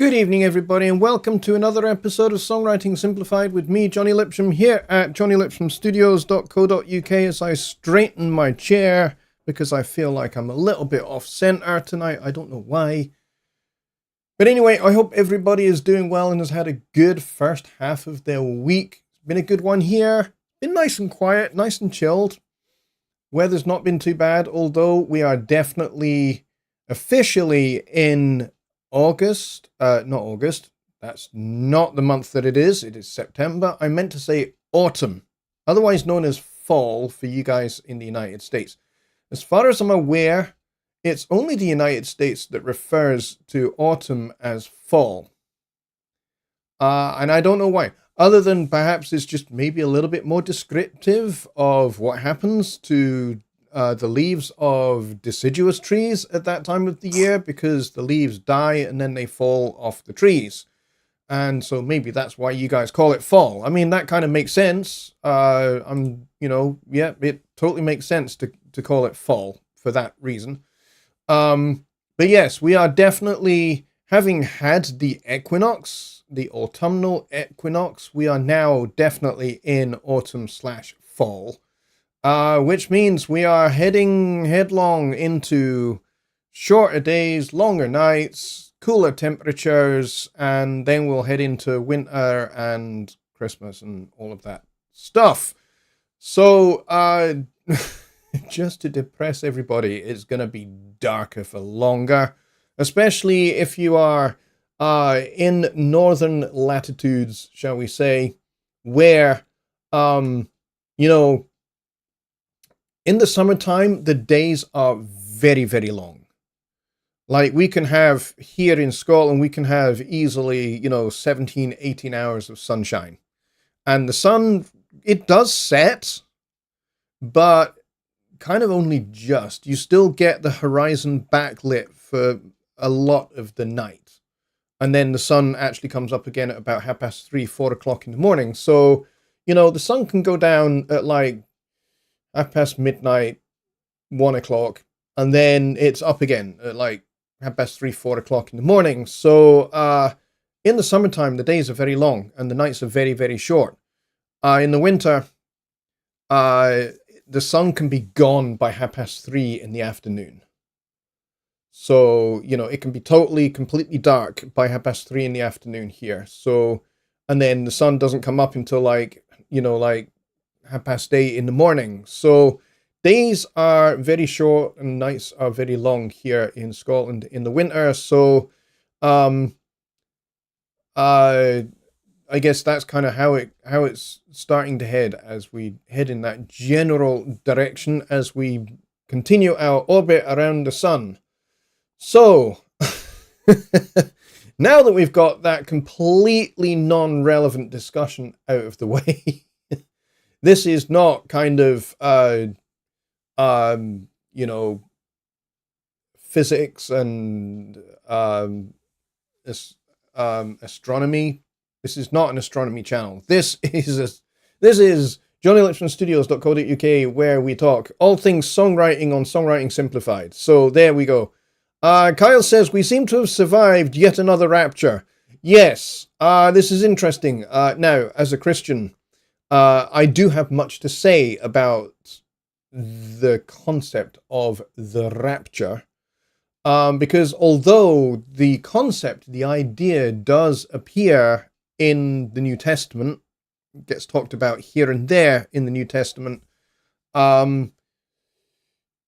Good evening, everybody, and welcome to another episode of Songwriting Simplified with me, Jonny Lipsham, here at jonnylipshamstudios.co.uk as I straighten my chair because I feel like I'm a little bit off-center tonight. I don't know why. But anyway, I hope everybody is doing well and has had a good first half of their week. It's been a good one here. Been nice and quiet, nice and chilled. Weather's not been too bad, although we are definitely officially in August, not August, that's not the month that it is September. I meant to say autumn, otherwise known as fall for you guys in the United States. As far as I'm aware, it's only the United States that refers to autumn as fall. And I don't know why, other than perhaps it's just maybe a little bit more descriptive of what happens to the leaves of deciduous trees at that time of the year, because the leaves die and then they fall off the trees. And so maybe that's why you guys call it fall. I mean, that kind of makes sense. Yeah, it totally makes sense to call it fall for that reason. But yes, we are definitely, having had the equinox, the autumnal equinox, we are now definitely in autumn/fall. Which means we are heading headlong into shorter days, longer nights, cooler temperatures, and then we'll head into winter and Christmas and all of that stuff. So, just to depress everybody, it's going to be darker for longer, especially if you are in northern latitudes, shall we say, where, in the summertime, the days are very, very long. Like we can have here in Scotland, we can have easily, 17, 18 hours of sunshine. And the sun, it does set, but kind of only just. You still get the horizon backlit for a lot of the night. And then the sun actually comes up again at about 3:30, 4 o'clock in the morning. So, the sun can go down at like midnight, 1 o'clock, and then it's up again at like 3:30, 4 o'clock in the morning. So in the summertime, the days are very long and the nights are very, very short. In the winter, the sun can be gone by 3:30 in the afternoon. So, it can be completely dark by 3:30 in the afternoon here. So, and then the sun doesn't come up until like 8:30 in the morning. So days are very short and nights are very long here in Scotland in the winter. So I guess that's kind of how it's starting to head as we head in that general direction as we continue our orbit around the sun. So now that we've got that completely non-relevant discussion out of the way, this is not kind of, physics and astronomy. This is not an astronomy channel. This is jonnylipshamstudios.co.uk, where we talk all things songwriting on Songwriting Simplified. So there we go. Kyle says, we seem to have survived yet another rapture. Yes, this is interesting. Now, as a Christian, I do have much to say about the concept of the rapture, because although the concept, the idea does appear in the New Testament, gets talked about here and there in the New Testament,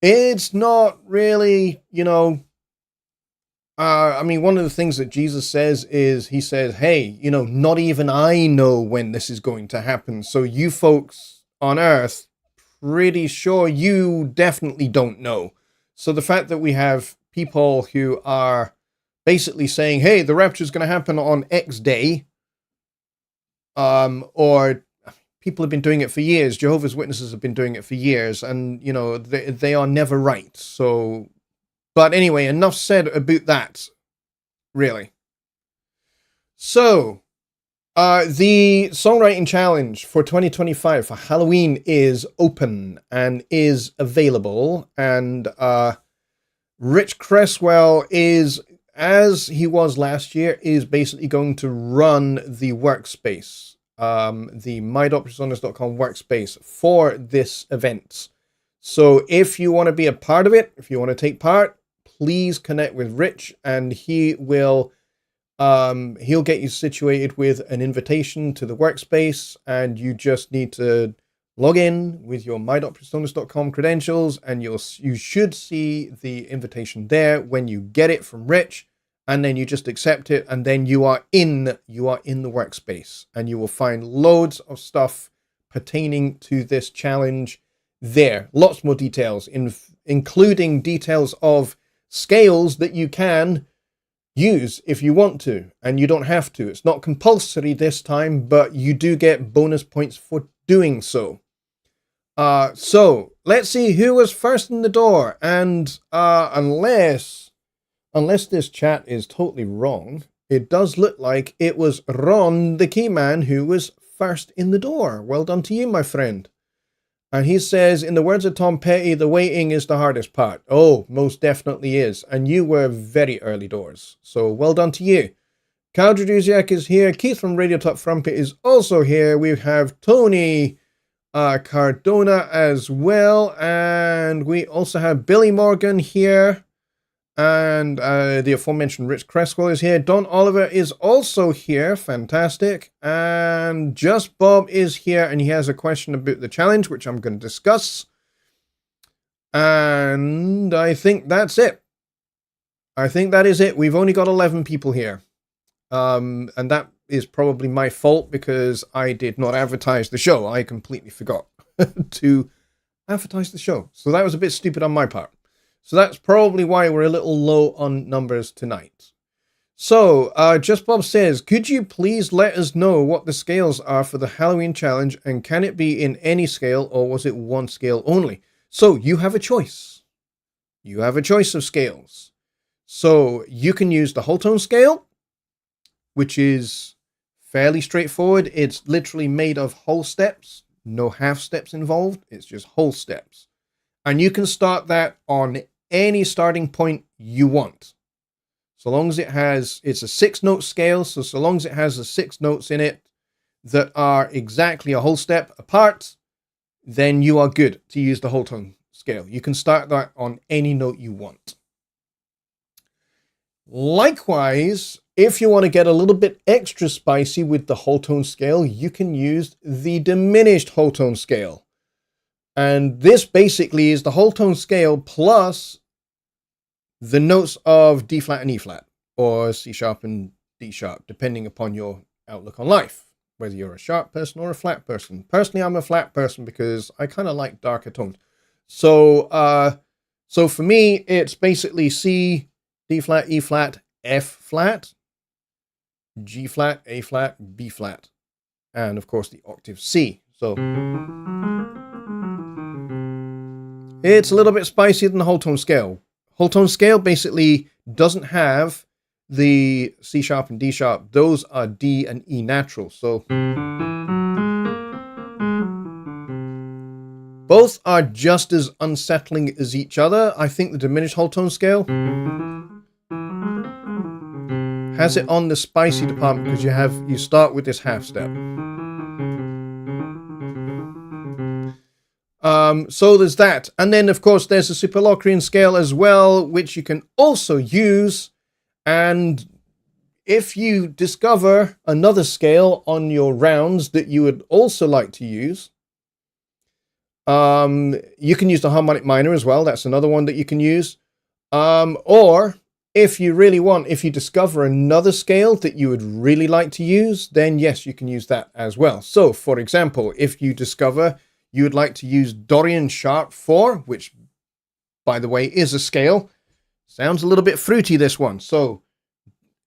it's not really, one of the things that Jesus says is, he says, hey, not even I know when this is going to happen. So you folks on earth, pretty sure you definitely don't know. So the fact that we have people who are basically saying, hey, the rapture is going to happen on X day, or people have been doing it for years. Jehovah's Witnesses have been doing it for years, and, they are never right. So, but anyway, enough said about that, really. So, the Songwriting Challenge for 2025 for Halloween is open and is available, and Rich Cresswell is as he was last year, is basically going to run the workspace, the my.personas.com workspace for this event. So if you want to be a part of it, if you want to take part, please connect with Rich, and he will he'll get you situated with an invitation to the workspace, and you just need to log in with your my.personas.com credentials, and you should see the invitation there when you get it from Rich, and then you just accept it, and then you are in the workspace, and you will find loads of stuff pertaining to this challenge there. Lots more details, including details of scales that you can use if you want to, and you don't have to. It's not compulsory this time, but you do get bonus points for doing so. So let's see who was first in the door, and unless this chat is totally wrong, it does look like it was Ron the Keyman who was first in the door. Well done to you, my friend. And he says, in the words of Tom Petty, the waiting is the hardest part. Oh, most definitely is. And you were very early doors. So well done to you. Cal Druziak is here. Keith from Radio Top Frumpet is also here. We have Tony Cardona as well. And we also have Billy Morgan here. And the aforementioned Rich Cresswell is here. Don Oliver is also here. Fantastic. And Just Bob is here, and he has a question about the challenge, which I'm going to discuss. And I think that's it. I think that is it. We've only got 11 people here. And that is probably my fault, because I did not advertise the show. I completely forgot to advertise the show. So that was a bit stupid on my part. So that's probably why we're a little low on numbers tonight. So, Just Bob says, could you please let us know what the scales are for the Halloween challenge, and can it be in any scale, or was it one scale only? So, you have a choice. You have a choice of scales. So, you can use the whole tone scale, which is fairly straightforward. It's literally made of whole steps, no half steps involved. It's just whole steps. And you can start that on any starting point you want. So long as it's a 6-note scale, so long as it has the 6 notes in it that are exactly a whole step apart, then you are good to use the whole tone scale. You can start that on any note you want. Likewise, if you want to get a little bit extra spicy with the whole tone scale, you can use the diminished whole tone scale. And this basically is the whole tone scale plus the notes of D flat and E flat, or C sharp and D sharp, depending upon your outlook on life, whether you're a sharp person or a flat person. Personally, I'm a flat person because I kind of like darker tones. So for me, it's basically C, D flat, E flat, F flat, G flat, A flat, B flat, and of course the octave C. So it's a little bit spicier than the whole tone scale. Whole tone scale basically doesn't have the C sharp and D sharp. Those are D and E natural. So both are just as unsettling as each other. I think the diminished whole tone scale has it on the spicy department because you start with this half step. So there's that. And then, of course, there's a Superlocrian scale as well, which you can also use. And if you discover another scale on your rounds that you would also like to use, you can use the harmonic minor as well. That's another one that you can use. Or if you discover another scale that you would really like to use, then yes, you can use that as well. So, for example, if you discover you would like to use Dorian Sharp 4, which, by the way, is a scale. Sounds a little bit fruity, this one. So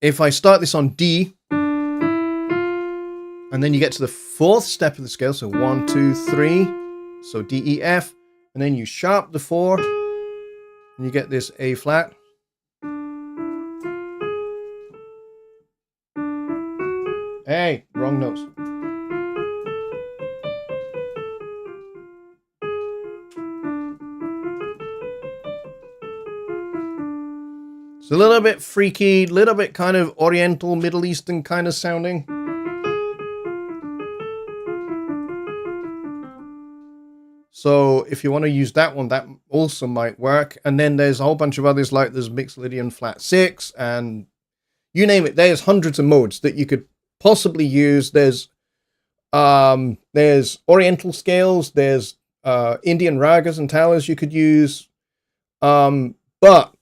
if I start this on D, and then you get to the 4th step of the scale, so 1, 2, 3, so D, E, F, and then you sharp the 4, and you get this A flat. Hey, wrong notes. It's a little bit freaky, a little bit kind of Oriental, Middle Eastern kind of sounding. So if you want to use that one, that also might work. And then there's a whole bunch of others, like there's Mixolydian Flat 6, and you name it. There's hundreds of modes that you could possibly use. There's Oriental scales, there's Indian ragas and talas you could use. But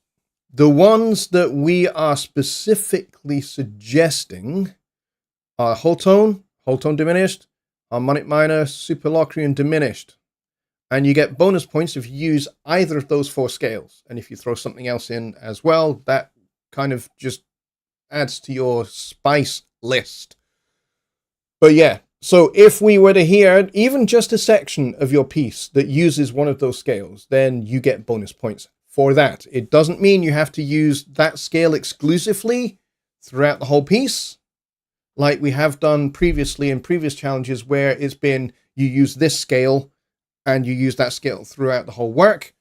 the ones that we are specifically suggesting are whole tone diminished, harmonic minor, superlocrian diminished. And you get bonus points if you use either of those 4 scales. And if you throw something else in as well, that kind of just adds to your spice list. But yeah, so if we were to hear even just a section of your piece that uses one of those scales, then you get bonus points for that. It doesn't mean you have to use that scale exclusively throughout the whole piece, like we have done previously in previous challenges where it's been you use this scale and you use that scale throughout the whole work.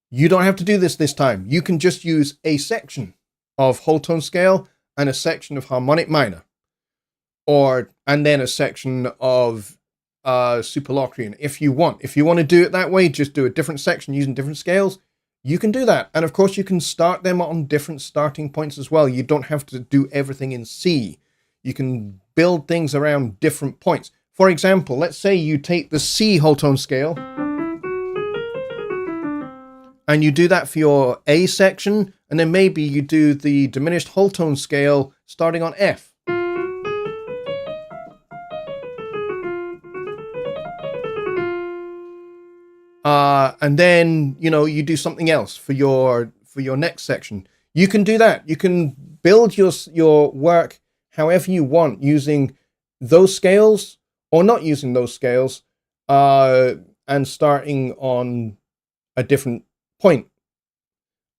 You don't have to do this time. You can just use a section of whole tone scale and a section of harmonic minor, and then a section of superlocrian if you want. If you want to do it that way, just do a different section using different scales. You can do that. And of course, you can start them on different starting points as well. You don't have to do everything in C. You can build things around different points. For example, let's say you take the C whole tone scale and you do that for your A section, and then maybe you do the diminished whole tone scale starting on F. And then, you do something else for your next section. You can do that. You can build your work however you want, using those scales or not using those scales, and starting on a different point.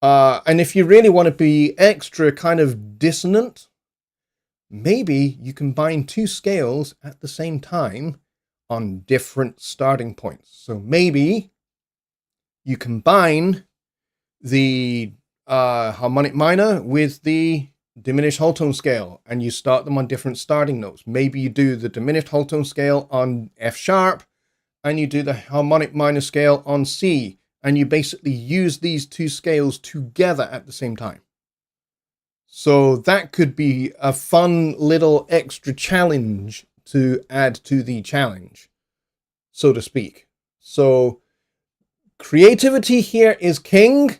And if you really want to be extra kind of dissonant, maybe you combine 2 scales at the same time on different starting points. So maybe you combine the harmonic minor with the diminished whole tone scale, and you start them on different starting notes. Maybe you do the diminished whole tone scale on F sharp, and you do the harmonic minor scale on C, and you basically use these 2 scales together at the same time. So that could be a fun little extra challenge to add to the challenge, so to speak. So creativity here is king.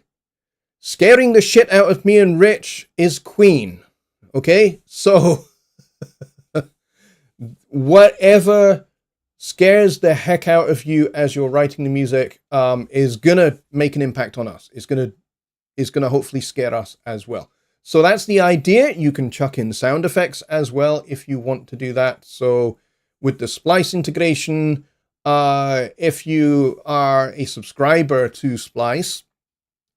Scaring the shit out of me and Rich is queen. Okay? So whatever scares the heck out of you as you're writing the music is gonna make an impact on us. It's gonna hopefully scare us as well. So that's the idea. You can chuck in sound effects as well if you want to do that. So with the Splice integration, if you are a subscriber to Splice,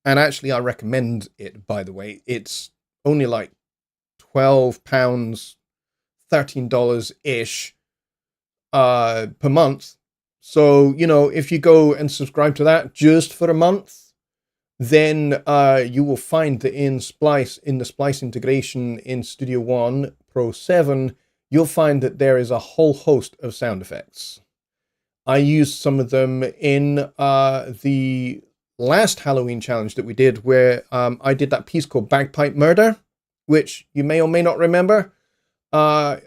and actually I recommend it, by the way, it's only like £12, $13-ish per month. So, if you go and subscribe to that just for a month, then you will find that in the Splice integration in Studio One Pro 7, you'll find that there is a whole host of sound effects. I used some of them in the last Halloween challenge that we did, where I did that piece called Bagpipe Murder, which you may or may not remember. I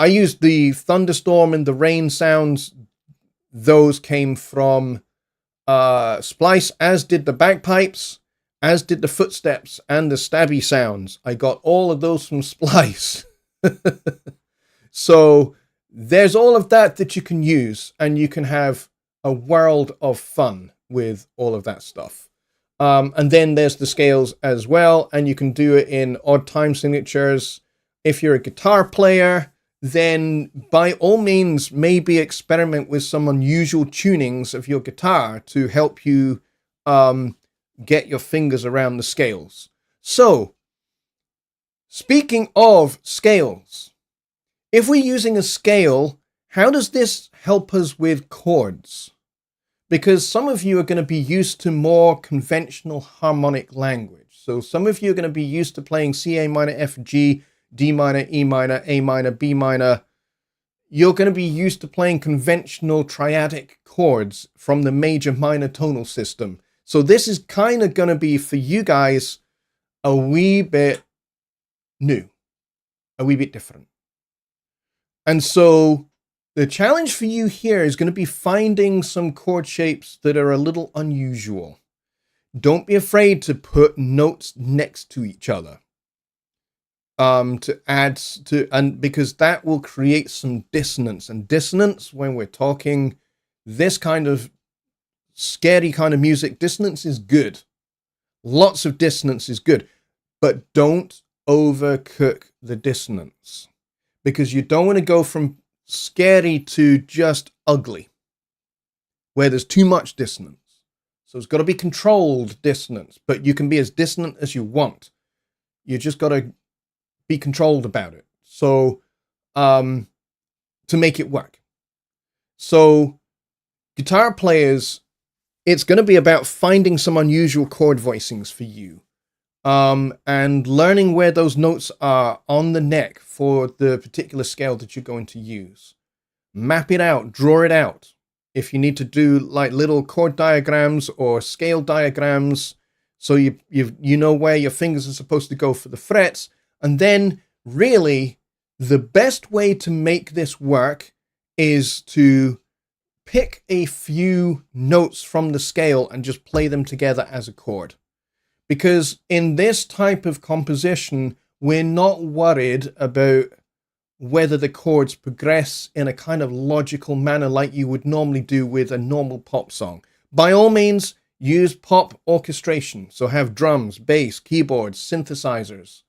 used the thunderstorm and the rain sounds. Those came from Splice, as did the bagpipes, as did the footsteps and the stabby sounds. I got all of those from Splice. So there's all of that you can use, and you can have a world of fun with all of that stuff. And then there's the scales as well, and you can do it in odd time signatures. If you're a guitar player, then by all means, maybe experiment with some unusual tunings of your guitar to help you get your fingers around the scales. So, speaking of scales, if we're using a scale, how does this help us with chords? Because some of you are going to be used to more conventional harmonic language. So some of you are going to be used to playing C, A minor, F, G, D minor, E minor, A minor, B minor. You're going to be used to playing conventional triadic chords from the major minor tonal system. So this is kind of going to be, for you guys, a wee bit new, a wee bit different. And so the challenge for you here is going to be finding some chord shapes that are a little unusual. Don't be afraid to put notes next to each other. Because that will create some dissonance. And dissonance, when we're talking this kind of scary kind of music, dissonance is good. Lots of dissonance is good. But don't overcook the dissonance. Because you don't want to go from scary to just ugly, where there's too much dissonance. So it's got to be controlled dissonance, but you can be as dissonant as you want. You just got to be controlled about it. So, to make it work. So, guitar players, it's going to be about finding some unusual chord voicings for you. And learning where those notes are on the neck for the particular scale that you're going to use. Map it out, draw it out. If you need to do like little chord diagrams or scale diagrams, so you know where your fingers are supposed to go for the frets. And then really the best way to make this work is to pick a few notes from the scale and just play them together as a chord. Because in this type of composition, we're not worried about whether the chords progress in a kind of logical manner like you would normally do with a normal pop song. By all means, use pop orchestration. So have drums, bass, keyboards, synthesizers,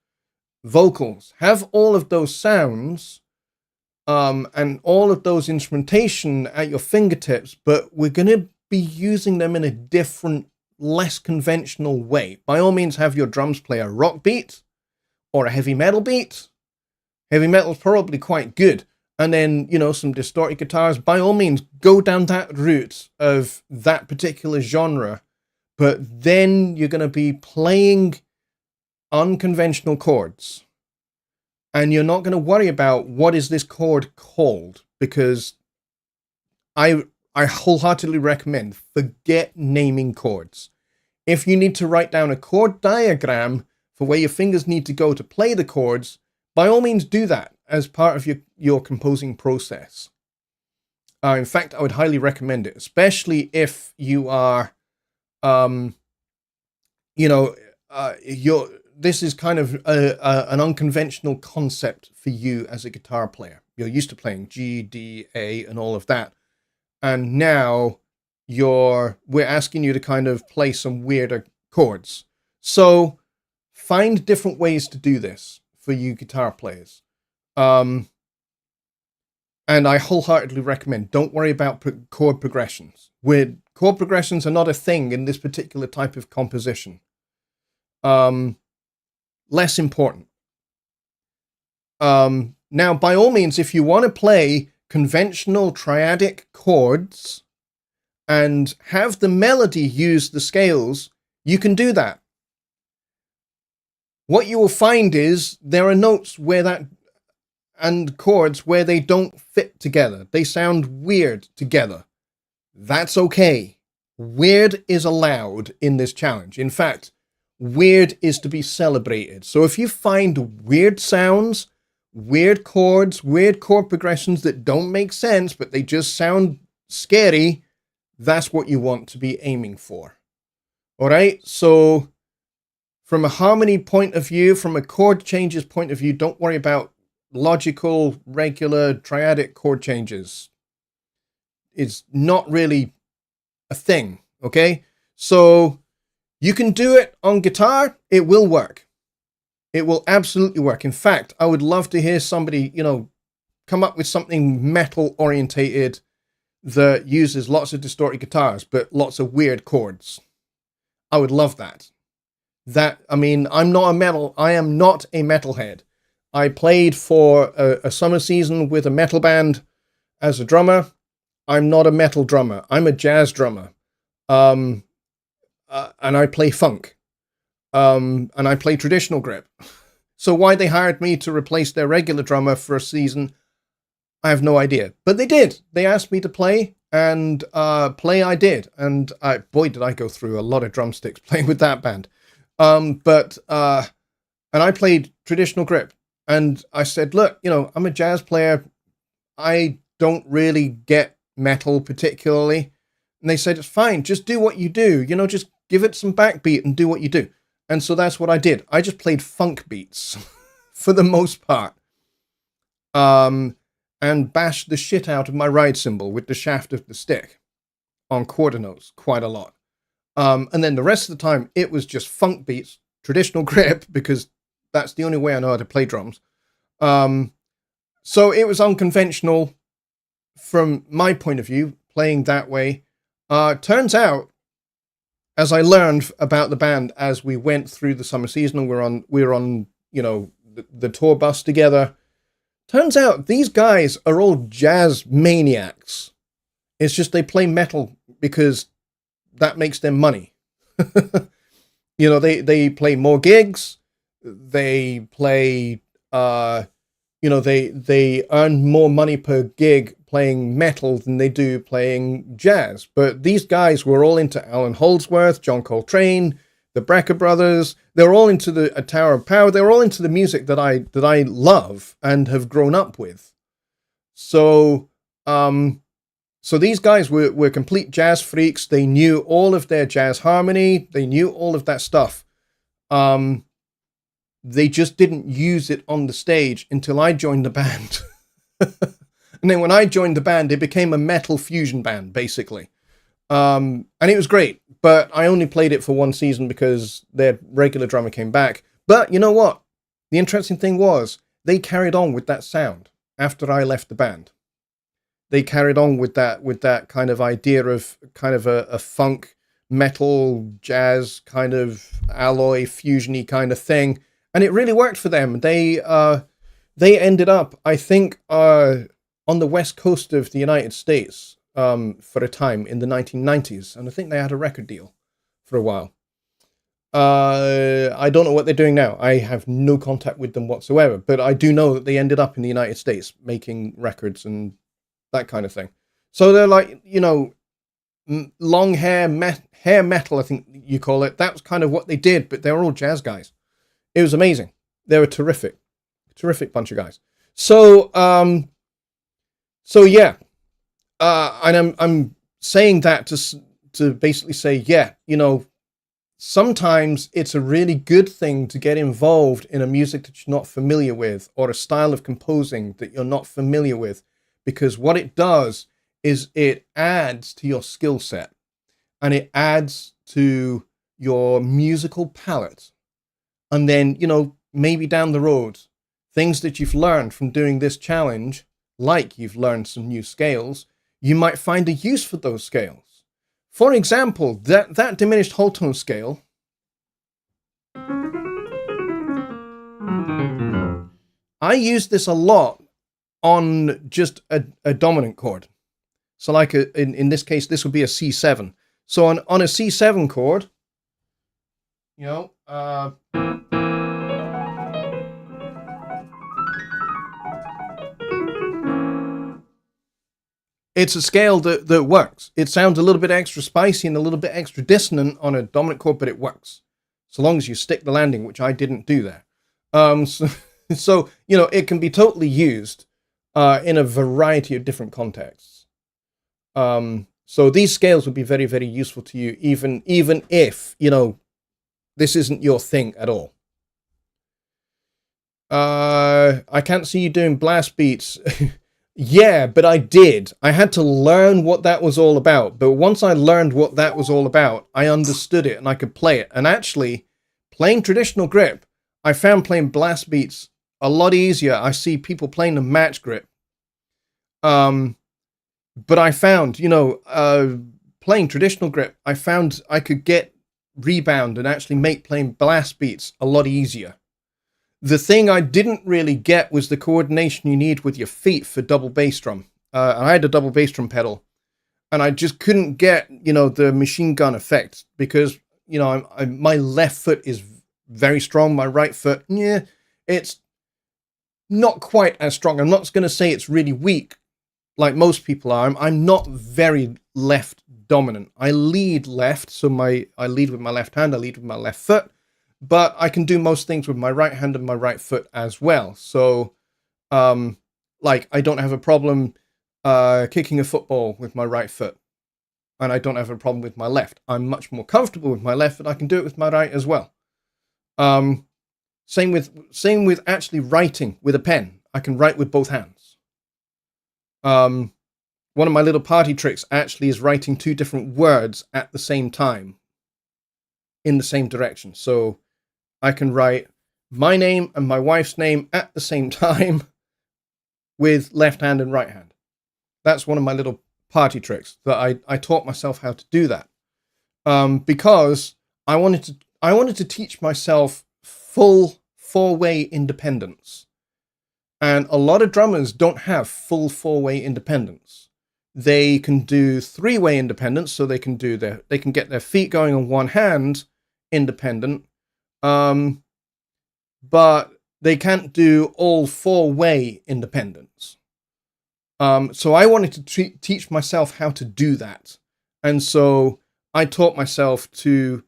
vocals. Have all of those sounds and all of those instrumentation at your fingertips, but we're going to be using them in a different, less conventional way. By all means, have your drums play a rock beat or a heavy metal beat. Heavy metal is probably quite good. And then, some distorted guitars. By all means, go down that route of that particular genre. But then you're going to be playing unconventional chords. And you're not going to worry about what is this chord called. Because I wholeheartedly recommend forget naming chords. If you need to write down a chord diagram for where your fingers need to go to play the chords, by all means do that as part of your composing process. In fact, I would highly recommend it, especially if you are, this is kind of an unconventional concept for you as a guitar player. You're used to playing G, D, A, and all of that. And now we're asking you to kind of play some weirder chords. So find different ways to do this for you guitar players. And I wholeheartedly recommend, don't worry about chord progressions. Chord progressions are not a thing in this particular type of composition. Less important. Now, by all means, if you want to play conventional triadic chords and have the melody use the scales, you can do that. What you will find is there are notes and chords where they don't fit together. They sound weird together. That's okay. Weird is allowed in this challenge. In fact, weird is to be celebrated. So if you find weird sounds, weird chords, weird chord progressions that don't make sense, but they just sound scary, that's what you want to be aiming for. All right? So from a harmony point of view, from a chord changes point of view, don't worry about logical, regular, triadic chord changes. It's not really a thing, okay? So you can do it on guitar. It will work. It will absolutely work. In fact, I would love to hear somebody, come up with something metal orientated that uses lots of distorted guitars, but lots of weird chords. I would love that. I am not a metalhead. I played for a summer season with a metal band as a drummer. I'm not a metal drummer. I'm a jazz drummer. And I play funk. And I play traditional grip. So why they hired me to replace their regular drummer for a season, I have no idea. But they did. They asked me to play, and play I did. And boy, did I go through a lot of drumsticks playing with that band. And I played traditional grip. And I said, look, I'm a jazz player. I don't really get metal particularly. And they said, it's fine. Just do what you do. Just give it some backbeat and do what you do. And so that's what I did. I just played funk beats for the most part. And bashed the shit out of my ride cymbal with the shaft of the stick on quarter notes quite a lot. And then the rest of the time, it was just funk beats, traditional grip, because that's the only way I know how to play drums. So it was unconventional from my point of view, playing that way. Turns out, as I learned about the band as we went through the summer season, and we were on the tour bus together, turns out these guys are all jazz maniacs. It's just they play metal because that makes them money. They play more gigs. They play, they earn more money per gig playing metal than they do playing jazz. But these guys were all into Alan Holdsworth, John Coltrane, the Brecker Brothers. They're all into the Tower of Power. They're all into the music that I love and have grown up with. So these guys were complete jazz freaks. They knew all of their jazz harmony. They knew all of that stuff. They just didn't use it on the stage until I joined the band. And then when I joined the band, it became a metal fusion band, basically. And it was great, but I only played it for one season because their regular drummer came back. But you know what? The interesting thing was they carried on with that sound after I left the band. They carried on with that kind of idea of kind of a funk, metal, jazz kind of alloy, fusiony kind of thing. And it really worked for them. They ended up, I think, on the west coast of the United States for a time in the 1990s. And I think they had a record deal for a while. I don't know what they're doing now. I have no contact with them whatsoever. But I do know that they ended up in the United States making records and that kind of thing. So they're like, long hair metal, I think you call it. That was kind of what they did, but they were all jazz guys. It was amazing. They were terrific bunch of guys. So yeah. And I'm saying that to basically say, yeah, sometimes it's a really good thing to get involved in a music that you're not familiar with, or a style of composing that you're not familiar with, because what it does is it adds to your skill set and it adds to your musical palette. And then, maybe down the road, things that you've learned from doing this challenge, like you've learned some new scales, you might find a use for those scales. For example, that diminished whole tone scale, I use this a lot on just a dominant chord. So like in this case, this would be a C7. So on a C7 chord, it's a scale that works. It sounds a little bit extra spicy and a little bit extra dissonant on a dominant chord, but it works. So long as you stick the landing, which I didn't do there. So it can be totally used in a variety of different contexts. So these scales would be very, very useful to you, even if, this isn't your thing at all. I can't see you doing blast beats. Yeah, but I did. I had to learn what that was all about. But once I learned what that was all about, I understood it and I could play it. And actually, playing traditional grip, I found playing blast beats a lot easier. I see people playing the match grip. But I found, playing traditional grip, I found I could get rebound and actually make playing blast beats a lot easier. The thing I didn't really get was the coordination you need with your feet for double bass drum. I had a double bass drum pedal, and I just couldn't get, the machine gun effect because, my left foot is very strong. My right foot, yeah, it's not quite as strong. I'm not going to say it's really weak like most people are. I'm not very left dominant. I lead left, so I lead with my left hand, I lead with my left foot, but I can do most things with my right hand and my right foot as well. So, like, I don't have a problem kicking a football with my right foot, and I don't have a problem with my left. I'm much more comfortable with my left, but I can do it with my right as well. Same with actually writing with a pen. I can write with both hands. One of my little party tricks actually is writing two different words at the same time in the same direction. So I can write my name and my wife's name at the same time with left hand and right hand. That's one of my little party tricks that I taught myself how to do that. Because I wanted to teach myself full four-way independence. And a lot of drummers don't have full four-way independence. They can do three-way independence, so they can get their feet going on one hand independent, but they can't do all four-way independence. So I wanted to teach myself how to do that, and so I taught myself to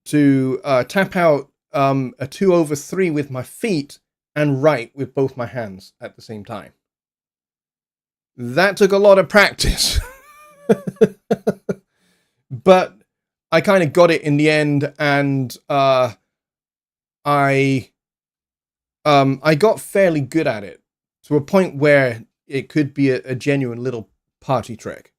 tap out a 2/3 with my feet and write with both my hands at the same time. That took a lot of practice. But I kind of got it in the end, and I got fairly good at it to a point where it could be a genuine little party trick.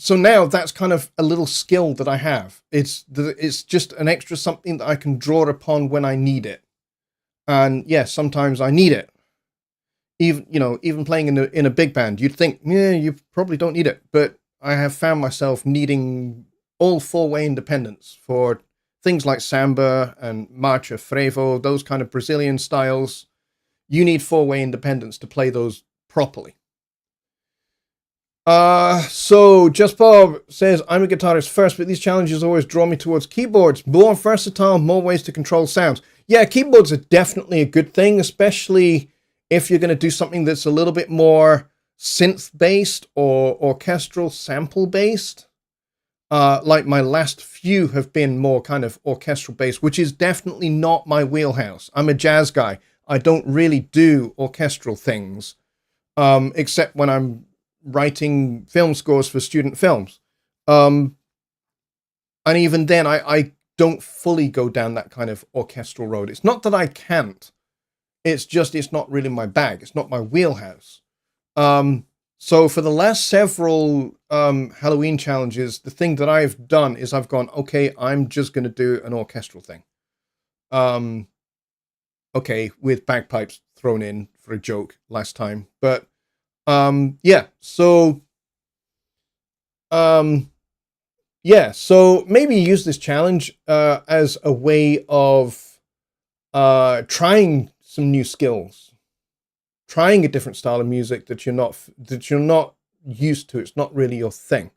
So now that's kind of a little skill that I have. It's just an extra something that I can draw upon when I need it. And yes, sometimes I need it. Even playing in a big band, you'd think, yeah, you probably don't need it. But I have found myself needing all four-way independence for things like samba and marcha frevo, those kind of Brazilian styles. You need four-way independence to play those properly. So Just Bob says, I'm a guitarist first, but these challenges always draw me towards keyboards. More versatile, more ways to control sounds. Yeah, keyboards are definitely a good thing, especially if you're going to do something that's a little bit more synth-based or orchestral sample-based. Like my last few have been more kind of orchestral-based, which is definitely not my wheelhouse. I'm a jazz guy. I don't really do orchestral things, except when I'm writing film scores for student films. And even then, I don't fully go down that kind of orchestral road. It's not that I can't. It's just, it's not really my bag. It's not my wheelhouse. So for the last several Halloween challenges, the thing that I've done is I've gone, okay, I'm just going to do an orchestral thing. Okay, with bagpipes thrown in for a joke last time. But yeah, so maybe use this challenge as a way of trying some new skills, trying a different style of music that you're not used to. It's not really your thing.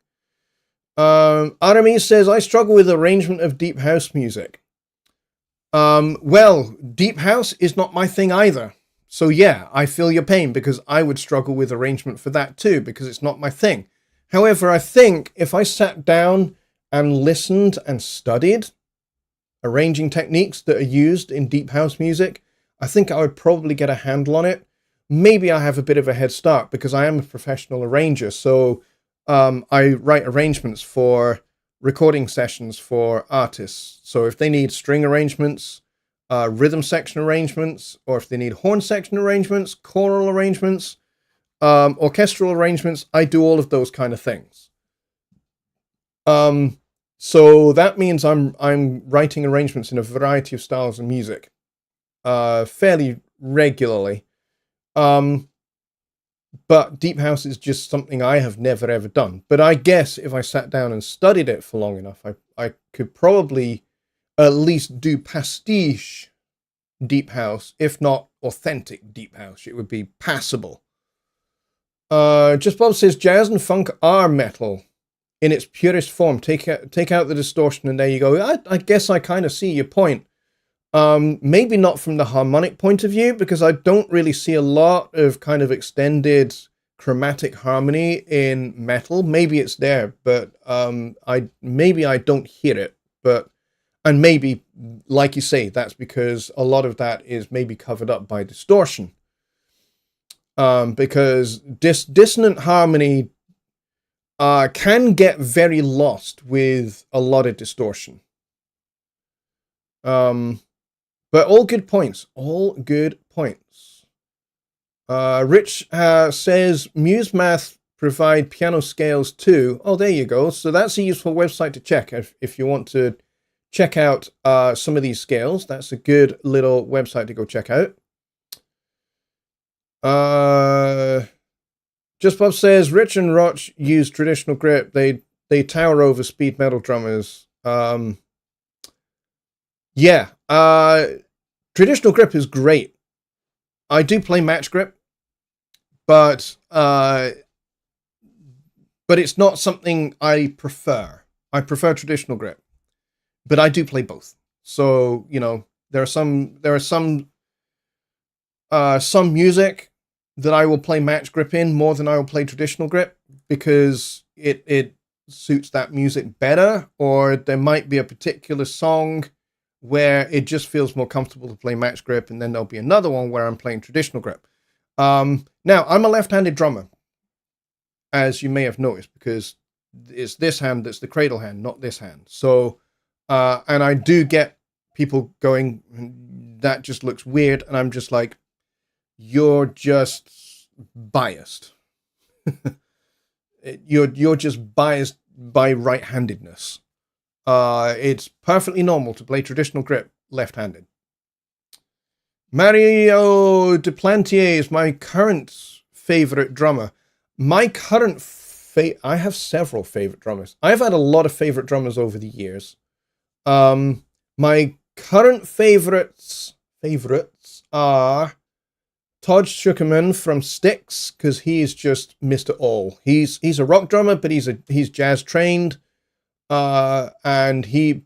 Aramis says, I struggle with arrangement of deep house music. Well, deep house is not my thing either. So yeah, I feel your pain, because I would struggle with arrangement for that too, because it's not my thing. However, I think if I sat down and listened and studied arranging techniques that are used in deep house music, I think I would probably get a handle on it. Maybe I have a bit of a head start because I am a professional arranger. So I write arrangements for recording sessions for artists. So if they need string arrangements, rhythm section arrangements, or if they need horn section arrangements, choral arrangements, orchestral arrangements, I do all of those kind of things. So that means I'm writing arrangements in a variety of styles of music, fairly regularly. But deep house is just something I have never ever done. But I guess if I sat down and studied it for long enough, I could probably at least do pastiche deep house, if not authentic deep house. It would be passable. Just Bob says, jazz and funk are metal in its purest form. Take out the distortion, and there you go. I guess I kind of see your point. Maybe not from the harmonic point of view, because I don't really see a lot of kind of extended chromatic harmony in metal. Maybe it's there, but maybe I don't hear it. And maybe, like you say, that's because a lot of that is maybe covered up by distortion. Because dissonant harmony can get very lost with a lot of distortion. But all good points. All good points. Rich says Muse Math provide piano scales too. Oh, there you go. So that's a useful website to check if you want to check out some of these scales. That's a good little website to go check out. Just Bob says Rich and Roch use traditional grip. They tower over speed metal drummers. Yeah. Traditional grip is great. I do play match grip, but it's not something I prefer. I prefer traditional grip, but I do play both. So, you know, there are some music that I will play match grip in more than I will play traditional grip, because it suits that music better, or there might be a particular song where it just feels more comfortable to play match grip, and then there'll be another one where I'm playing traditional grip. Now, I'm a left-handed drummer, as you may have noticed, because it's this hand that's the cradle hand, not this hand. So, and I do get people going, that just looks weird, and I'm just like, you're just biased. You're just biased by right-handedness. It's perfectly normal to play traditional grip left-handed. Mario Duplantier is my current favorite drummer. My current I have several favorite drummers. I've had a lot of favorite drummers over the years. My current favorites are Todd Schukerman from Styx, because he's just Mr. All. He's a rock drummer, but he's jazz trained. And he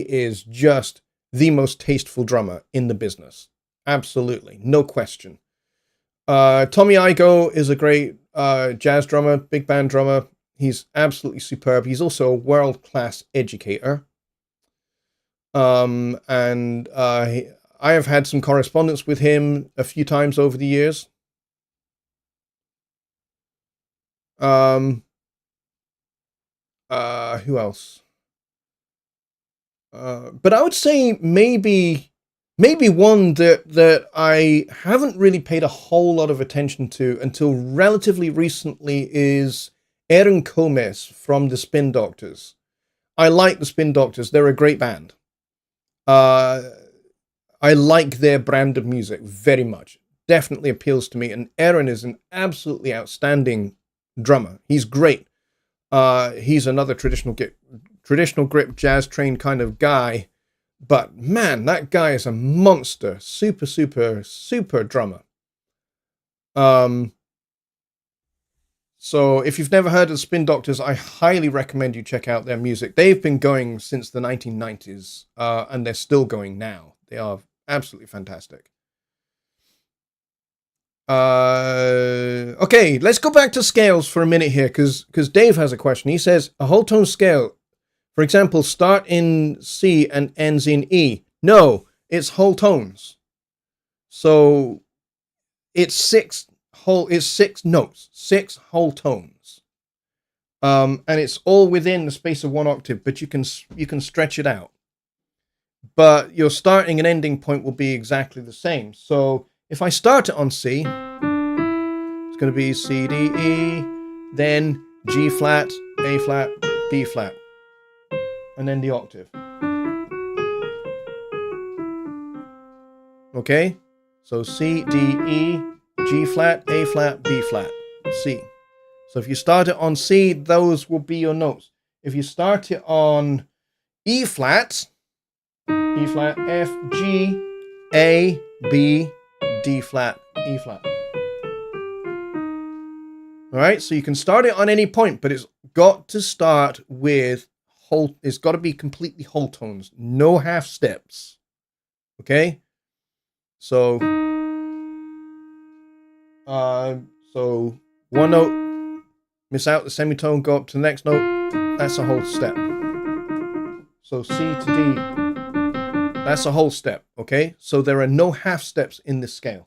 is just the most tasteful drummer in the business. Absolutely. No question. Tommy Igoe is a great jazz drummer, big band drummer. He's absolutely superb. He's also a world-class educator. I have had some correspondence with him a few times over the years. Who else? But I would say maybe one that I haven't really paid a whole lot of attention to until relatively recently is Aaron Comes from the Spin Doctors. I like the Spin Doctors. They're a great band. I like their brand of music very much. Definitely appeals to me. And Aaron is an absolutely outstanding drummer. He's great. He's another traditional grip jazz trained kind of guy. But man, that guy is a monster. Super, super, super drummer. So if you've never heard of the Spin Doctors, I highly recommend you check out their music. They've been going since the 1990s, and they're still going now. They are absolutely fantastic. Okay, let's go back to scales for a minute here, because Dave has a question. He says, a whole tone scale, for example, start in C and ends in E. No, it's whole tones. So it's six notes, 6 whole tones. And it's all within the space of 1 octave, but you can stretch it out. But your starting and ending point will be exactly the same. So if I start it on C, it's going to be C, D, E, then G flat, A flat, B flat, and then the octave. Okay? So C, D, E, G flat, A flat, B flat, C. So if you start it on C, those will be your notes. If you start it on E flat, F, G, A, B, D flat, E flat. All right, so you can start it on any point, but it's got to start with whole. It's got to be completely whole tones, no half steps. Okay, so one note, miss out the semitone, go up to the next note. That's a whole step. So C to D, that's a whole step. Okay, so there are no half steps in this scale.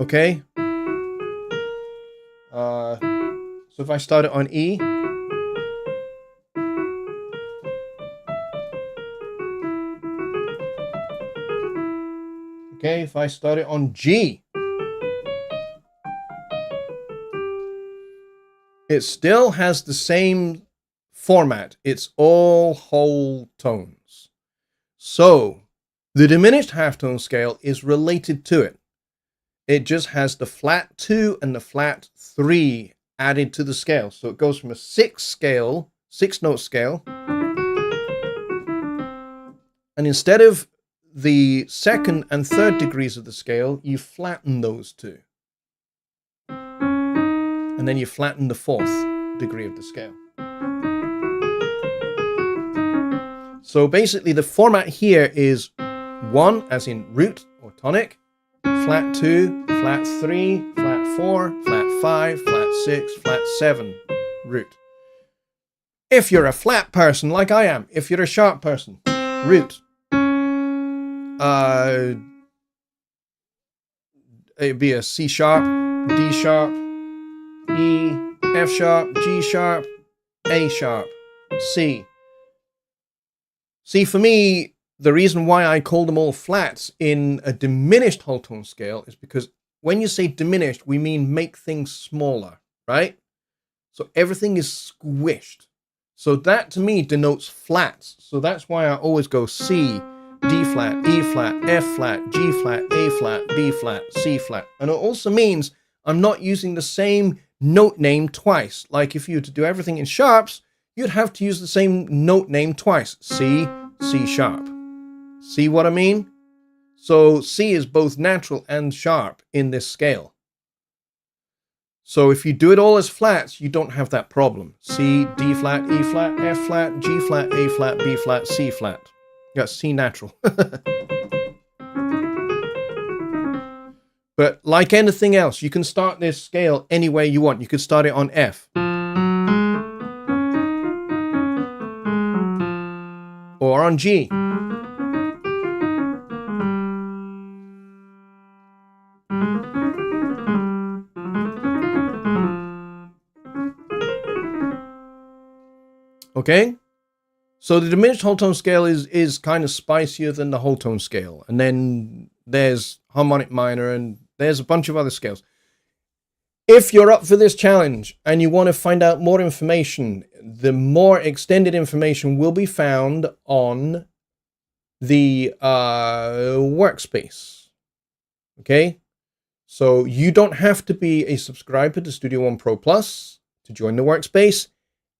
Okay. So if I start it on E, okay, if I start it on G, it still has the same format. It's all whole tones. So the diminished halftone scale is related to it. It just has the flat 2 and the flat 3 added to the scale. So it goes from a 6-note scale. And instead of the second and third degrees of the scale, you flatten those two. And then you flatten the fourth degree of the scale. So basically the format here is 1 as in root or tonic, flat 2, flat 3, flat 4, flat 5, flat 6, flat 7, root. If you're a flat person like I am, if you're a sharp person, root. It'd be a C sharp, D sharp, E, F sharp, G sharp, A sharp, C. See, for me, the reason why I call them all flats in a diminished whole tone scale is because when you say diminished, we mean make things smaller, right? So everything is squished. So that to me denotes flats. So that's why I always go C, D flat, E flat, F flat, G flat, A flat, B flat, C flat. And it also means I'm not using the same note name twice. Like if you were to do everything in sharps, you'd have to use the same note name twice. C, C sharp. See what I mean? So C is both natural and sharp in this scale. So if you do it all as flats, you don't have that problem. C, D flat, E flat, F flat, G flat, A flat, B flat, C flat. Yeah, C natural. But like anything else, you can start this scale any way you want. You could start it on F. Or on G. Okay? So the diminished whole tone scale is kind of spicier than the whole tone scale. And then there's harmonic minor and there's a bunch of other scales. If you're up for this challenge and you want to find out more information, the more extended information will be found on the workspace. Okay? So you don't have to be a subscriber to Studio One Pro Plus to join the workspace.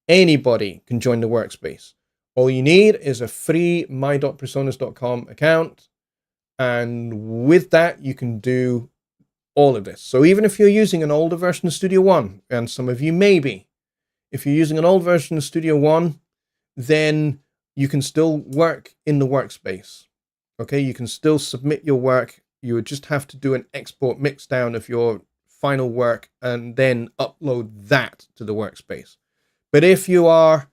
Anybody can join the workspace. All you need is a free my.personas.com account. And with that, you can do all of this. So even if you're using an older version of Studio One, and some of you may be, if you're using an old version of Studio One, then you can still work in the workspace. Okay, you can still submit your work. You would just have to do an export mix down of your final work and then upload that to the workspace. But if you are,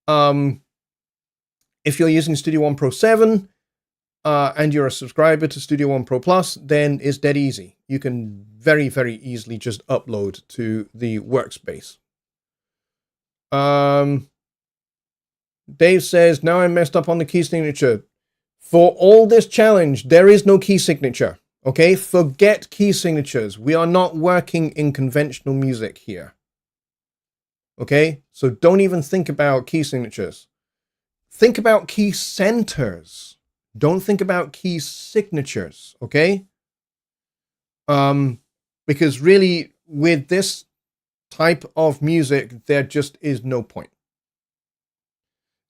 if you're using Studio One Pro 7 and you're a subscriber to Studio One Pro Plus, then it's dead easy. You can very, very easily just upload to the workspace. Dave says, now I'm messed up on the key signature. For all this challenge, there is no key signature. Okay, forget key signatures. We are not working in conventional music here. Okay, so don't even think about key signatures. Think about key centers. Don't think about key signatures, okay? Because really, with this type of music, there just is no point.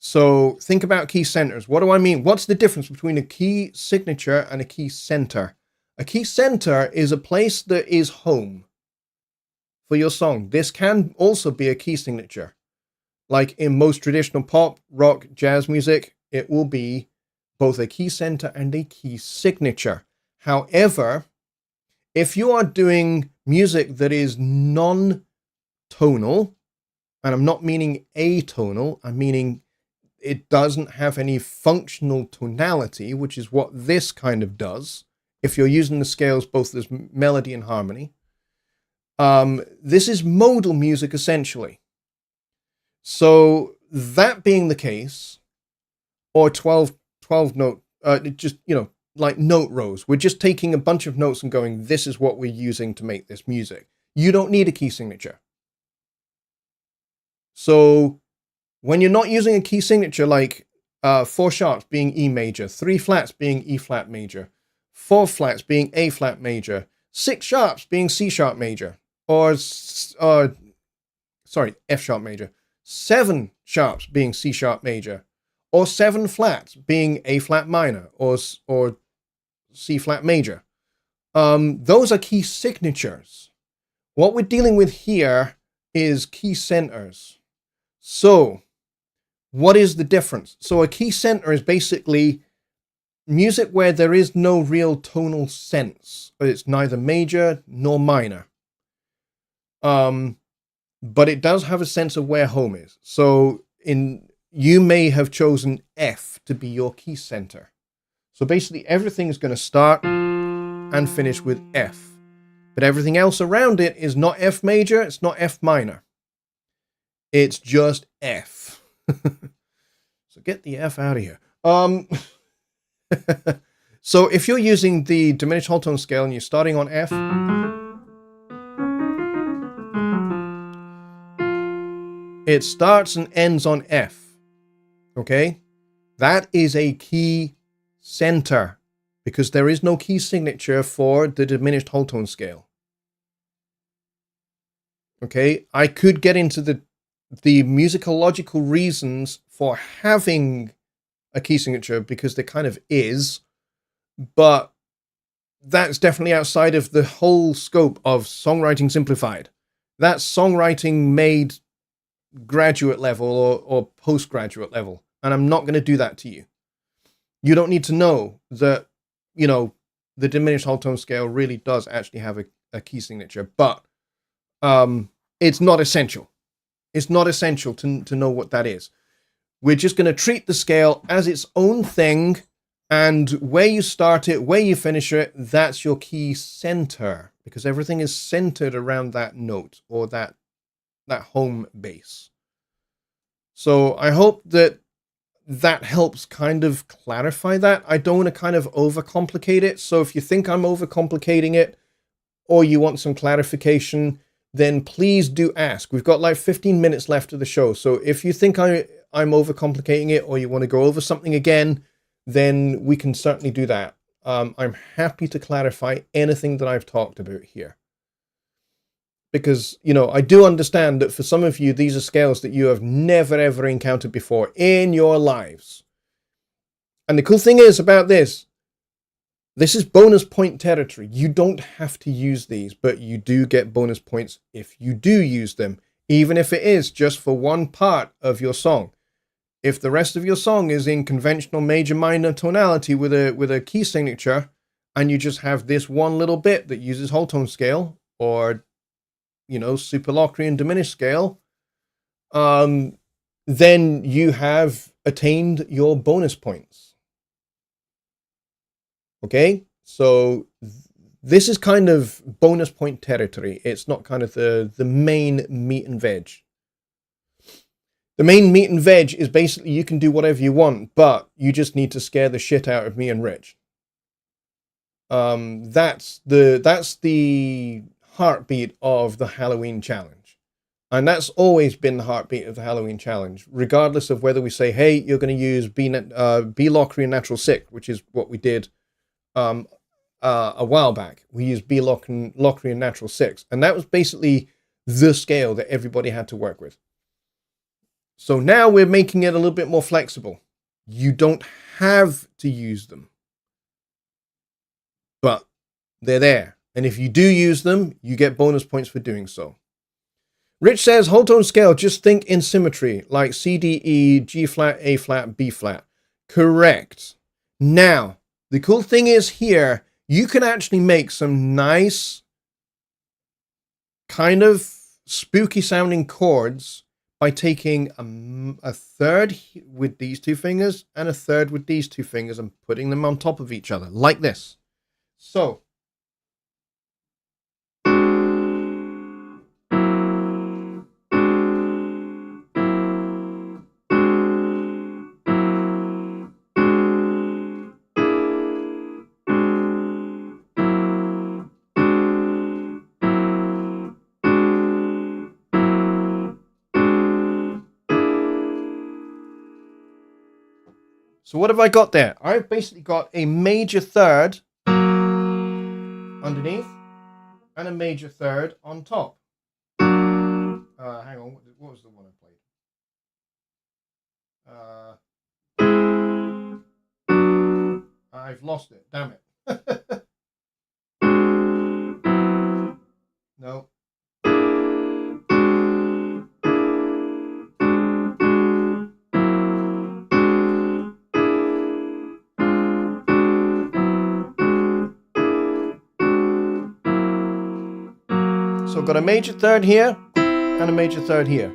So think about key centers. What do I mean? What's the difference between a key signature and a key center? A key center is a place that is home for your song. This can also be a key signature. Like in most traditional pop, rock, jazz music, it will be both a key center and a key signature. However, if you are doing music that is non-tonal, and I'm not meaning atonal, I'm meaning it doesn't have any functional tonality, which is what this kind of does, if you're using the scales both as melody and harmony. This is modal music, essentially. So that being the case, or 12 note, just, like note rows. We're just taking a bunch of notes and going, this is what we're using to make this music. You don't need a key signature. So when you're not using a key signature, like 4 sharps being E major, 3 flats being E flat major, 4 flats being A flat major, 6 sharps being C sharp major, or F sharp major, 7 sharps being C sharp major, or 7 flats being A flat minor, or C flat major. Those are key signatures. What we're dealing with here is key centers. So what is the difference? So a key center is basically music where there is no real tonal sense. It's neither major nor minor. But it does have a sense of where home is. So you may have chosen F to be your key center. So basically everything is going to start and finish with F. But everything else around it is not F major, it's not F minor. It's just F. So get the F out of here. So if you're using the diminished whole tone scale and you're starting on F, it starts and ends on F. Okay? That is a key center because there is no key signature for the diminished whole tone scale. Okay? I could get into the musicological reasons for having a key signature because there kind of is, but that's definitely outside of the whole scope of Songwriting Simplified. That's songwriting made graduate level or postgraduate level, and I'm not going to do that to you. You don't need to know that, the diminished whole tone scale really does actually have a key signature, but it's not essential. It's not essential to know what that is. We're just going to treat the scale as its own thing, and where you start it, where you finish it, that's your key center, because everything is centered around that note or that home base. So I hope that helps kind of clarify that. I don't want to kind of overcomplicate it. So if you think I'm overcomplicating it or you want some clarification, then please do ask. We've got like 15 minutes left of the show. So if you think I'm overcomplicating it or you want to go over something again, then we can certainly do that. I'm happy to clarify anything that I've talked about here. Because, I do understand that for some of you, these are scales that you have never, ever encountered before in your lives. And the cool thing is about this is bonus point territory. You don't have to use these, but you do get bonus points if you do use them, even if it is just for one part of your song. If the rest of your song is in conventional major minor tonality with a key signature, and you just have this one little bit that uses whole tone scale or super Locrian diminished scale, then you have attained your bonus points. Okay, so this is kind of bonus point territory. It's not kind of the main meat and veg. The main meat and veg is basically you can do whatever you want, but you just need to scare the shit out of me and Rich. That's the heartbeat of the Halloween challenge. And that's always been the heartbeat of the Halloween challenge, regardless of whether we say, hey, you're going to use B Locrian natural 6, which is what we did a while back. We used B Locrian natural 6. And that was basically the scale that everybody had to work with. So now we're making it a little bit more flexible. You don't have to use them. But they're there. And if you do use them, you get bonus points for doing so. Rich says, whole tone scale, just think in symmetry, like C, D, E, G flat, A flat, B flat. Correct. Now, the cool thing is here, you can actually make some nice kind of spooky sounding chords by taking a third with these two fingers and a third with these two fingers and putting them on top of each other, like this. So, so what have I got there? I've basically got a major third underneath and a major third on top. Hang on, what was the one I played? I've lost it, damn it. No. So I've got a major third here and a major third here.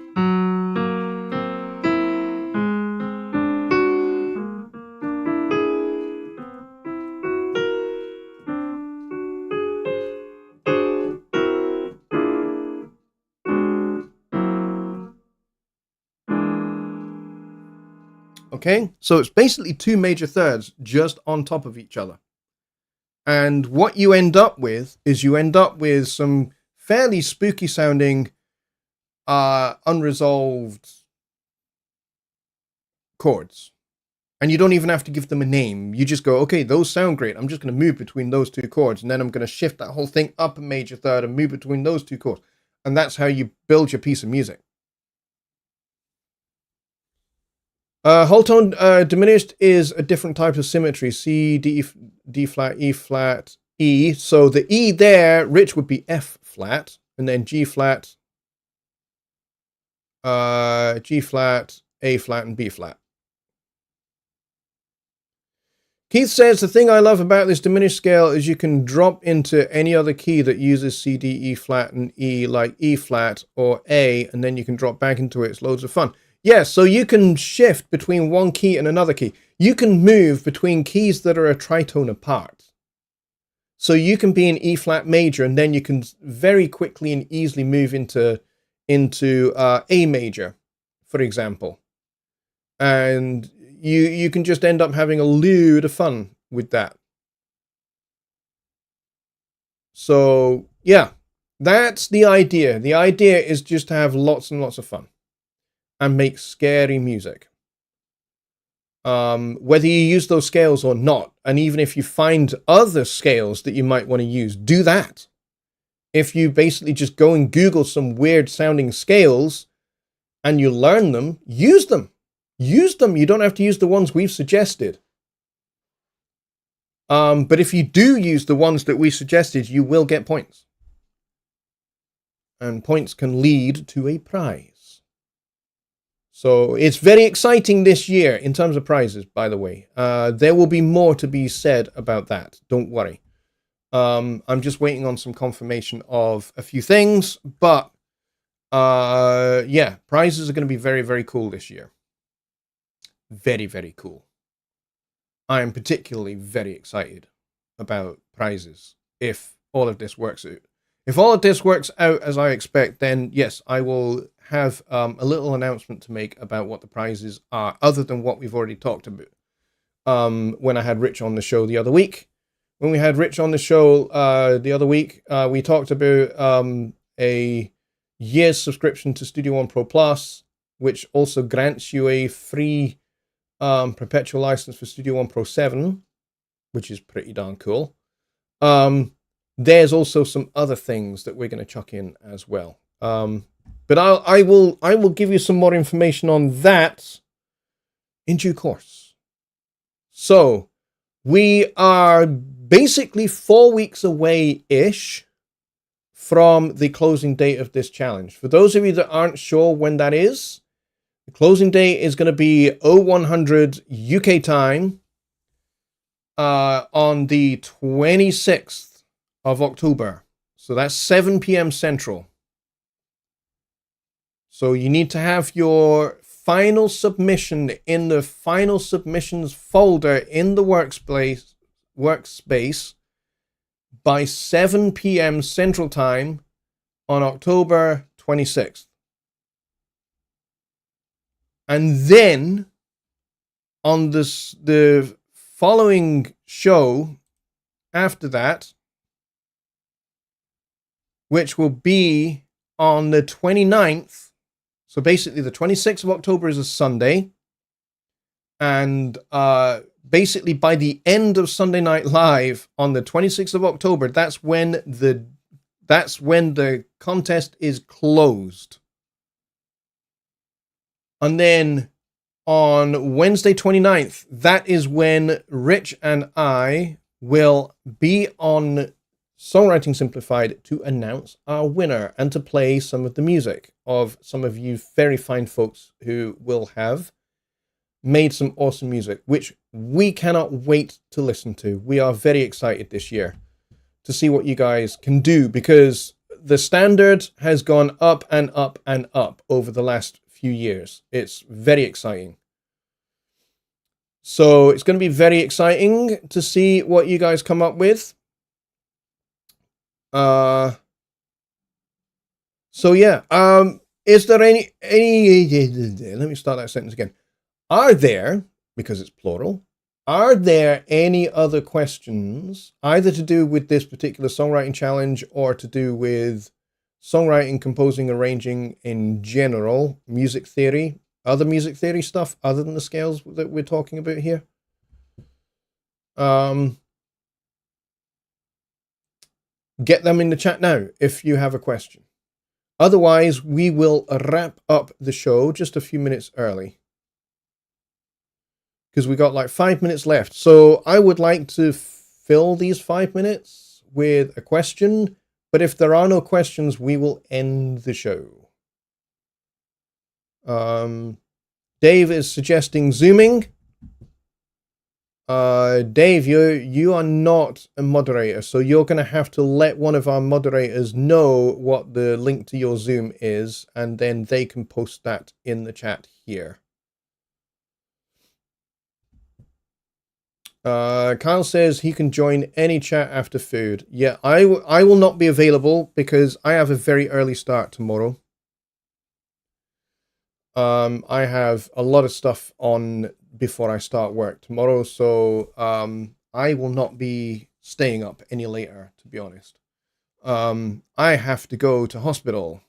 Okay, so it's basically two major thirds just on top of each other. And what you end up with is you end up with some fairly spooky sounding unresolved chords. And you don't even have to give them a name. You just go, okay, those sound great. I'm just going to move between those two chords. And then I'm going to shift that whole thing up a major third and move between those two chords. And that's how you build your piece of music. Whole tone diminished is a different type of symmetry. C, D, D flat, E flat, E. So the E there, Rich, would be F flat. And then G flat, G flat, A flat, and B flat. Keith says, the thing I love about this diminished scale is you can drop into any other key that uses C, D, E flat, and E, like E flat or A, and then you can drop back into it. It's loads of fun. Yeah, so you can shift between one key and another key. You can move between keys that are a tritone apart. So you can be in E flat major, and then you can very quickly and easily move into A major, for example. And you can just end up having a load of fun with that. So, yeah, that's the idea. The idea is just to have lots and lots of fun and make scary music. Whether you use those scales or not, and even if you find other scales that you might want to use, do that. If you basically just go and Google some weird sounding scales and you learn them, use them. Use them. You don't have to use the ones we've suggested. But if you do use the ones that we suggested, you will get points. And points can lead to a prize. So it's very exciting this year in terms of prizes, by the way. There will be more to be said about that. Don't worry. I'm just waiting on some confirmation of a few things. But yeah, prizes are going to be very, very cool this year. Very, very cool. I am particularly very excited about prizes if all of this works out. If all of this works out as I expect, then yes, I will have a little announcement to make about what the prizes are, other than what we've already talked about when I had Rich on the show the other week. When we had Rich on the show the other week, we talked about a year's subscription to Studio One Pro Plus, which also grants you a free perpetual license for Studio One Pro 7, which is pretty darn cool. There's also some other things that we're going to chuck in as well. But I will give you some more information on that in due course. So we are basically 4 weeks away-ish from the closing date of this challenge. For those of you that aren't sure when that is, the closing date is going to be 0100 UK time on the 26th of October. So that's 7 p.m. Central. So you need to have your final submission in the final submissions folder in the workspace by 7 p.m. Central Time on October 26th. And then on the following show after that, which will be on the 29th, so basically the 26th of October is a Sunday, and basically by the end of Sunday Night Live on the 26th of October, that's when the contest is closed. And then on Wednesday 29th, that is when Rich and I will be on Songwriting Simplified to announce our winner and to play some of the music of some of you very fine folks who will have made some awesome music, which we cannot wait to listen to. We are very excited this year to see what you guys can do, because the standard has gone up and up and up over the last few years. It's very exciting. So it's going to be very exciting to see what you guys come up with. So yeah, is there any, let me start that sentence again. Are there, because it's plural, are there any other questions, either to do with this particular songwriting challenge or to do with songwriting, composing, arranging in general, music theory, other music theory stuff other than the scales that we're talking about here? Get them in the chat now if you have a question. Otherwise, we will wrap up the show just a few minutes early, because we got like 5 minutes left. So I would like to fill these 5 minutes with a question, but if there are no questions, we will end the show. Dave is suggesting Zooming. Dave, you are not a moderator, so you're going to have to let one of our moderators know what the link to your Zoom is, and then they can post that in the chat here. Kyle says he can join any chat after food. Yeah, I will not be available because I have a very early start tomorrow. I have a lot of stuff on before I start work tomorrow, so I will not be staying up any later, to be honest. I have to go to hospital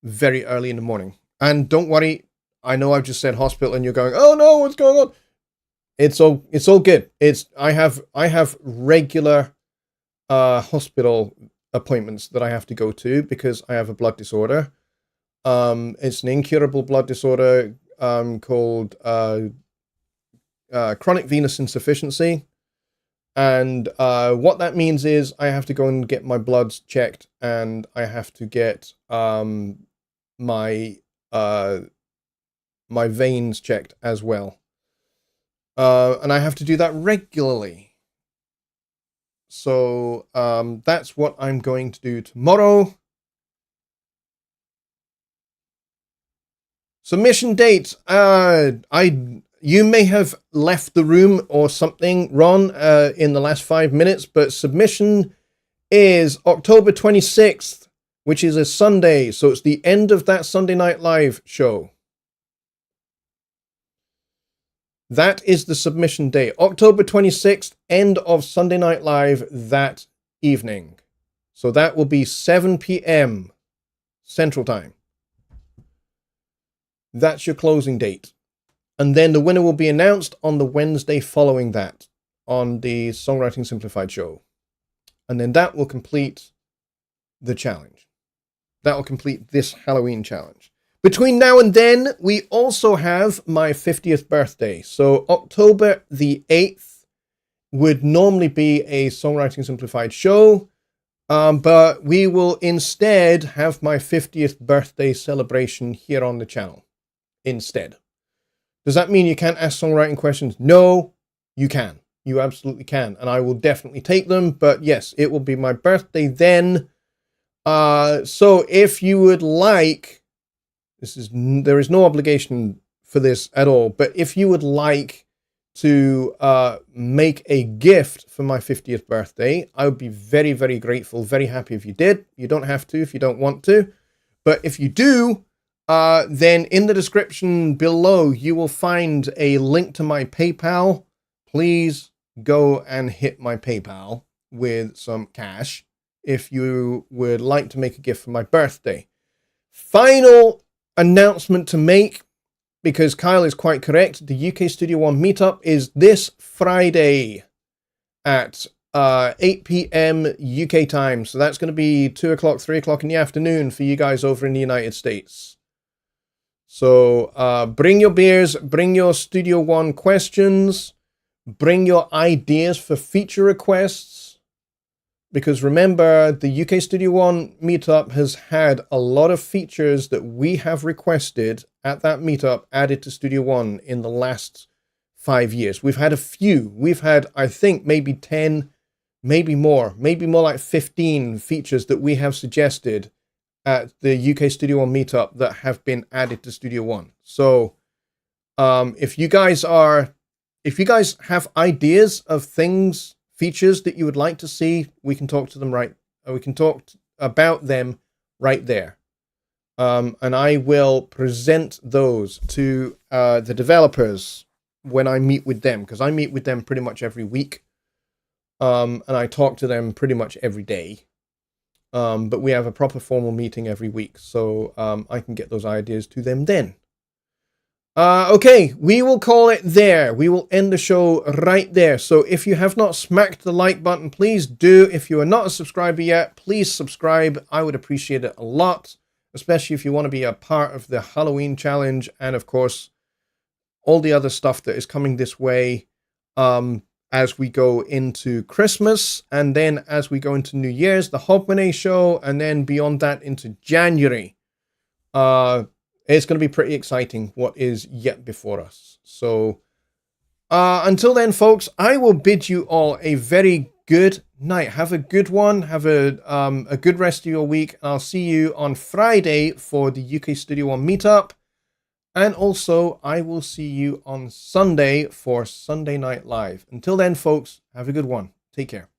very early in the morning. And don't worry, I know I've just said hospital and you're going, oh no, what's going on? It's all good. I have regular hospital appointments that I have to go to because I have a blood disorder. It's an incurable blood disorder called chronic venous insufficiency, and what that means is I have to go and get my bloods checked, and I have to get my veins checked as well. And I have to do that regularly. So that's what I'm going to do tomorrow. Submission date. You may have left the room or something, Ron, in the last 5 minutes, but submission is October 26th, which is a Sunday. So it's the end of that Sunday Night Live show. That is the submission day. October 26th, end of Sunday Night Live that evening. So that will be 7 p.m. Central Time. That's your closing date. And then the winner will be announced on the Wednesday following that on the Songwriting Simplified show. And then that will complete the challenge. That will complete this Halloween challenge. Between now and then, we also have my 50th birthday. So October the 8th would normally be a Songwriting Simplified show, but we will instead have my 50th birthday celebration here on the channel instead. Does that mean you can't ask songwriting questions? No, you can. You absolutely can. And I will definitely take them. But yes, it will be my birthday then. So if you would like, there is no obligation for this at all. But if you would like to make a gift for my 50th birthday, I would be very, very grateful. Very happy if you did. You don't have to if you don't want to. But if you do, then in the description below, you will find a link to my PayPal. Please go and hit my PayPal with some cash if you would like to make a gift for my birthday. Final announcement to make, because Kyle is quite correct. The UK Studio One meetup is this Friday at 8 p.m. UK time. So that's going to be 2 o'clock, 3 o'clock in the afternoon for you guys over in the United States. So bring your beers, bring your Studio One questions, bring your ideas for feature requests. Because remember, the UK Studio One meetup has had a lot of features that we have requested at that meetup added to Studio One in the last 5 years. We've had a few. We've had, I think, maybe 10, maybe more like 15 features that we have suggested at the UK Studio One meetup that have been added to Studio One. So if you guys have ideas of features that you would like to see, we can talk to them we can talk about them right there. And I will present those to the developers when I meet with them, because I meet with them pretty much every week. And I talk to them pretty much every day. But we have a proper formal meeting every week, so I can get those ideas to them then. Okay, we will call it there. We will end the show right there. So if you have not smacked the like button, please do. If you are not a subscriber yet, please subscribe. I would appreciate it a lot, especially if you want to be a part of the Halloween challenge and, of course, all the other stuff that is coming this way as we go into Christmas, and then as we go into New Year's, the Hogmanay show, and then beyond that into January. It's going to be pretty exciting what is yet before us. So until then, folks, I will bid you all a very good night. Have a good one. Have a good rest of your week. I'll see you on Friday for the UK Studio One meetup. And also, I will see you on Sunday for Sunday Night Live. Until then, folks, have a good one. Take care.